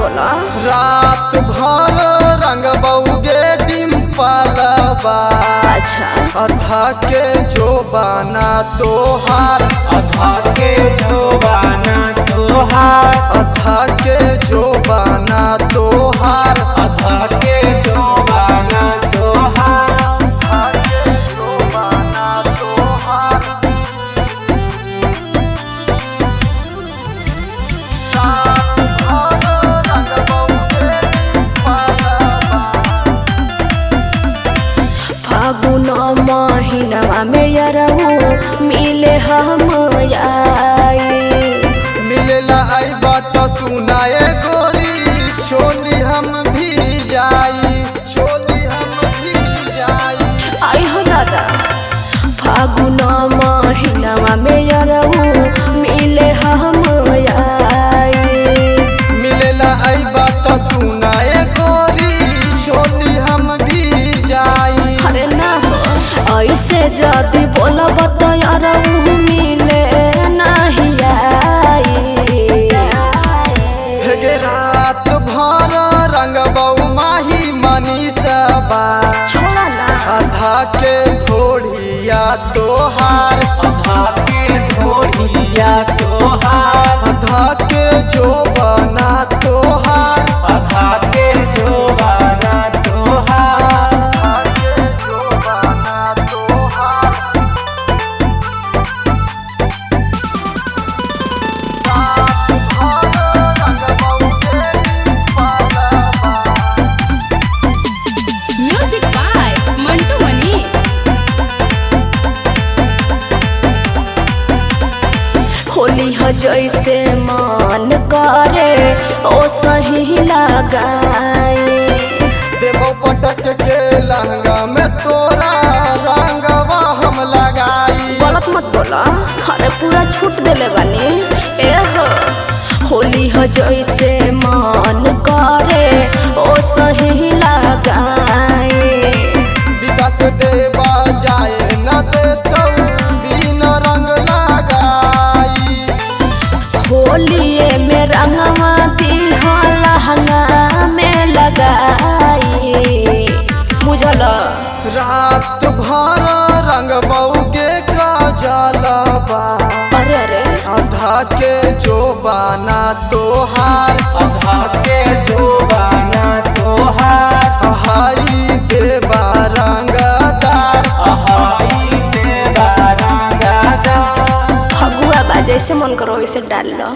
बोला। रात भर रंग बउगे डिम्पलबा। अच्छा अधा के जो बना तोहार, अधा के जो बना तोहार, अधा के जो बना तोहार, अधा के जो बना तोहार, अधा के जो बना तोहार। फागुन महीनवा में यरहू मिले हम आई। मिलेला आई बात सुनाए गोरी, छोली हम भी जाई, छोली हम भी जाई। आई हो दादा फागुन महीनवा में यरहू मिले हम आई। मिलेला आई बात सुनाए गोरी, छोली हम भी जाई। अरे ना हो ऐसे जदी बोलब तो यरहू मिले नहीं आई। हेगे रात भर रंग बऊ माही मनीषबा। छोड़ा ना आधा के थोड़िया तोहार, अधा के ढोढ़िया तोहार, आधा के जो बना तोहार, अधा के जो बना तोहार, आधा के जो बना तोहार। म्यूजिक बाय मंटू मनी। होली ह जैसे मन करे ओ सही लगाए। देवो पटक के लहंगा में तोरा रंगवा हम लगाई। गलत मत बोला अरे पूरा छूट देले बानी। ए हो होली ह जैसे मन करे ओ सही लगाए। विकास देवा जाए न देतौ बिन रंग लगाई। होलिए में रंगवा दिह लहंगा में लगाई। बुझल रात भर रंग बउगे का जलबा। अरे अरे आधा के जो बना तोहार, अधा के जो बना तोहार, अहाई देवा रंगदार। अहाई देवा रंगदार। फगुआ बा जैसे मन करो वैसे डाल लो।